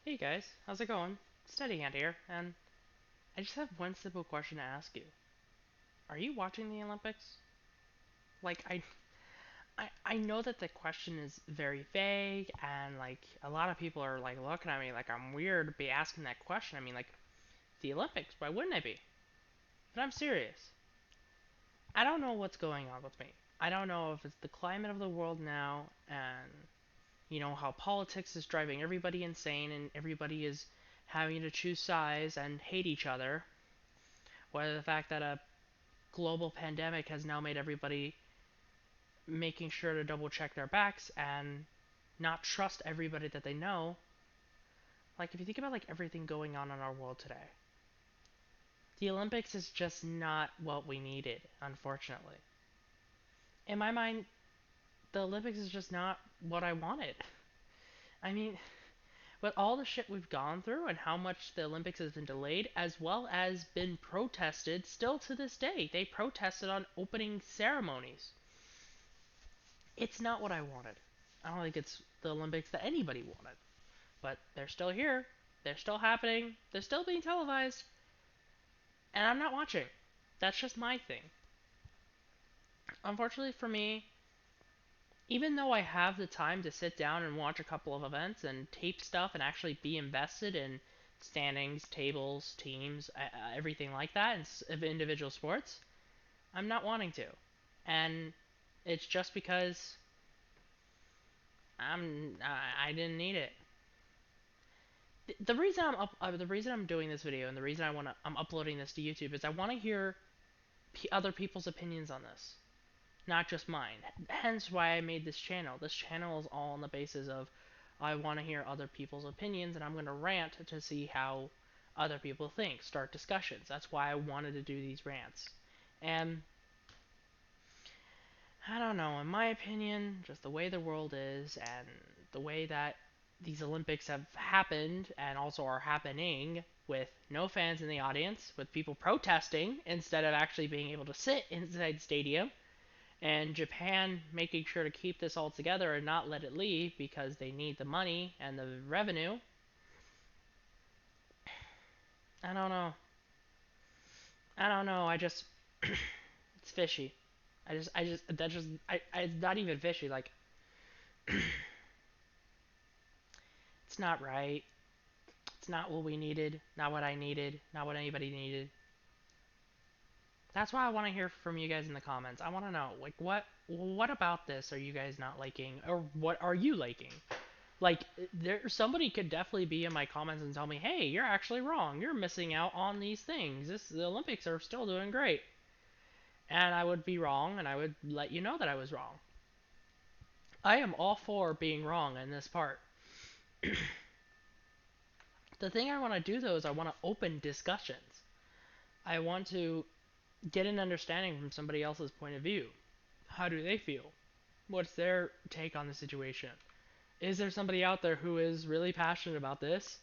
Hey guys, how's it going? Steady Hand here, and I just have one simple question to ask you. Are you watching the Olympics? Like, I know that the question is very vague, and like a lot of people are like looking at me like I'm weird to be asking that question. I mean, like the Olympics, why wouldn't I be? But I'm serious. I don't know what's going on with me. I don't know if it's the climate of the world now, and how politics is driving everybody insane, and everybody is having to choose sides and hate each other, whether the fact that a global pandemic has now made everybody making sure to double check their backs and not trust everybody that they know. Like if you think about like everything going on in our world today, the Olympics is just not what we needed, unfortunately. In my mind, the Olympics is just not what I wanted. I mean, with all the shit we've gone through and how much the Olympics has been delayed, as well as been protested, still to this day, they protested on opening ceremonies. It's not what I wanted. I don't think it's the Olympics that anybody wanted. But they're still here. They're still happening. They're still being televised. And I'm not watching. That's just my thing. Unfortunately for me, even though I have the time to sit down and watch a couple of events and tape stuff and actually be invested in standings, tables, teams, everything like that, of individual sports, I'm not wanting to. And it's just because I didn't need it. The reason I'm doing this video and the reason I'm uploading this to YouTube is I want to hear other people's opinions on this, not just mine. Hence why I made this channel. This channel is all on the basis of I want to hear other people's opinions and I'm going to rant to see how other people think, start discussions. That's why I wanted to do these rants. And I don't know, in my opinion, just the way the world is and the way that these Olympics have happened and also are happening with no fans in the audience, with people protesting instead of actually being able to sit inside stadium, and Japan making sure to keep this all together and not let it leave because they need the money and the revenue. I don't know. I don't know. I just it's fishy. It's not even fishy. Like it's not right. It's not what we needed, not what I needed, not what anybody needed. That's why I want to hear from you guys in the comments. I want to know, like, what about this are you guys not liking, or what are you liking? Like, somebody could definitely be in my comments and tell me, hey, you're actually wrong. You're missing out on these things. The Olympics are still doing great, and I would be wrong, and I would let you know that I was wrong. I am all for being wrong in this part. The thing I want to do though is I want to open discussions. I want to get an understanding from somebody else's point of view. How do they feel? What's their take on the situation? Is there somebody out there who is really passionate about this,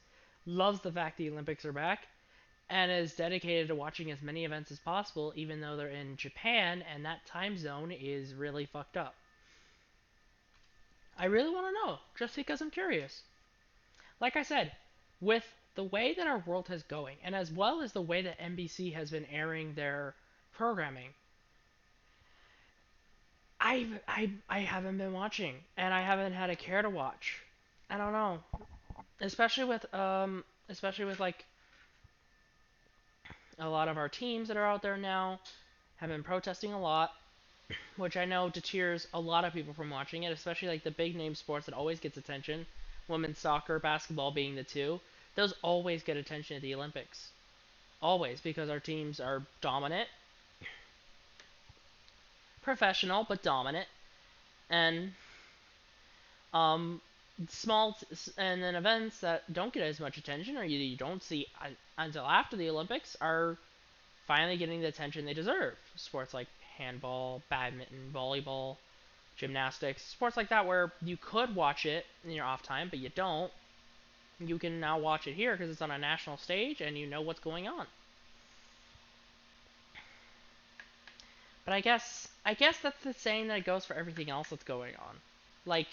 loves the fact the Olympics are back, and is dedicated to watching as many events as possible, even though they're in Japan and that time zone is really fucked up? I really want to know, just because I'm curious. Like I said, with the way that our world is going, and as well as the way that NBC has been airing their programming, I haven't been watching, and I haven't had a care to watch. I don't know, especially with like a lot of our teams that are out there now have been protesting a lot, which I know deters a lot of people from watching it, especially like the big name sports that always gets attention, women's soccer, basketball being the two. Those always get attention at the Olympics, always because our teams are dominant, professional but dominant, and um small and then events that don't get as much attention or you don't see until after the Olympics are finally getting the attention they deserve. Sports like handball, badminton, volleyball, gymnastics, sports like that where you could watch it in your off time but you don't. You can now watch it here because it's on a national stage and you know what's going on. But I guess that's the same that goes for everything else that's going on. Like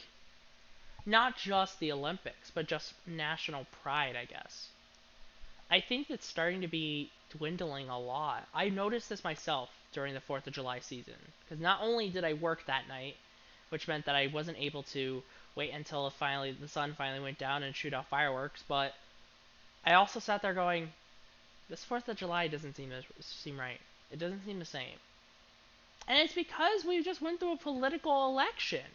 Not just the Olympics, but just national pride, I guess. I think it's starting to be dwindling a lot. I noticed this myself during the 4th of July season. Because not only did I work that night, which meant that I wasn't able to wait until the sun finally went down and shoot off fireworks, but I also sat there going, this 4th of July doesn't seem right. It doesn't seem the same. And it's because we just went through a political election.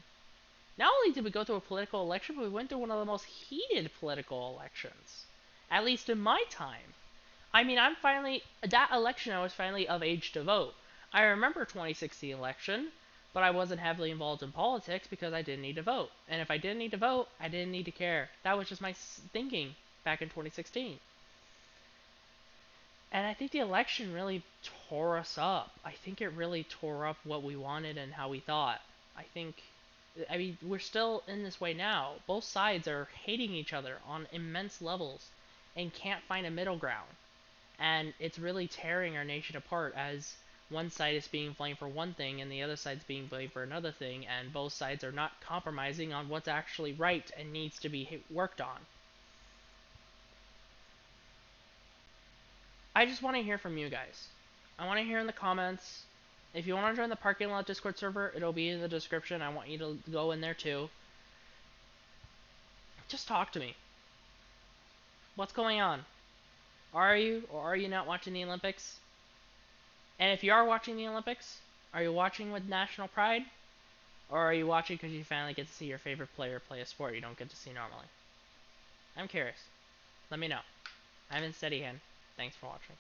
Not only did we go through a political election, but we went through one of the most heated political elections. At least in my time. I mean, that election, I was finally of age to vote. I remember 2016 election, but I wasn't heavily involved in politics because I didn't need to vote. And if I didn't need to vote, I didn't need to care. That was just my thinking back in 2016. And I think the election really tore us up. I think it really tore up what we wanted and how we thought. I mean, we're still in this way now. Both sides are hating each other on immense levels and can't find a middle ground. And it's really tearing our nation apart as one side is being blamed for one thing and the other side's being blamed for another thing, and both sides are not compromising on what's actually right and needs to be worked on. I just want to hear from you guys. I want to hear in the comments. If you want to join the parking lot Discord server, it'll be in the description. I want you to go in there too. Just talk to me. What's going on? Are you or are you not watching the Olympics? And if you are watching the Olympics, are you watching with national pride? Or are you watching because you finally get to see your favorite player play a sport you don't get to see normally? I'm curious. Let me know. I'm in Steadyhand. Thanks for watching.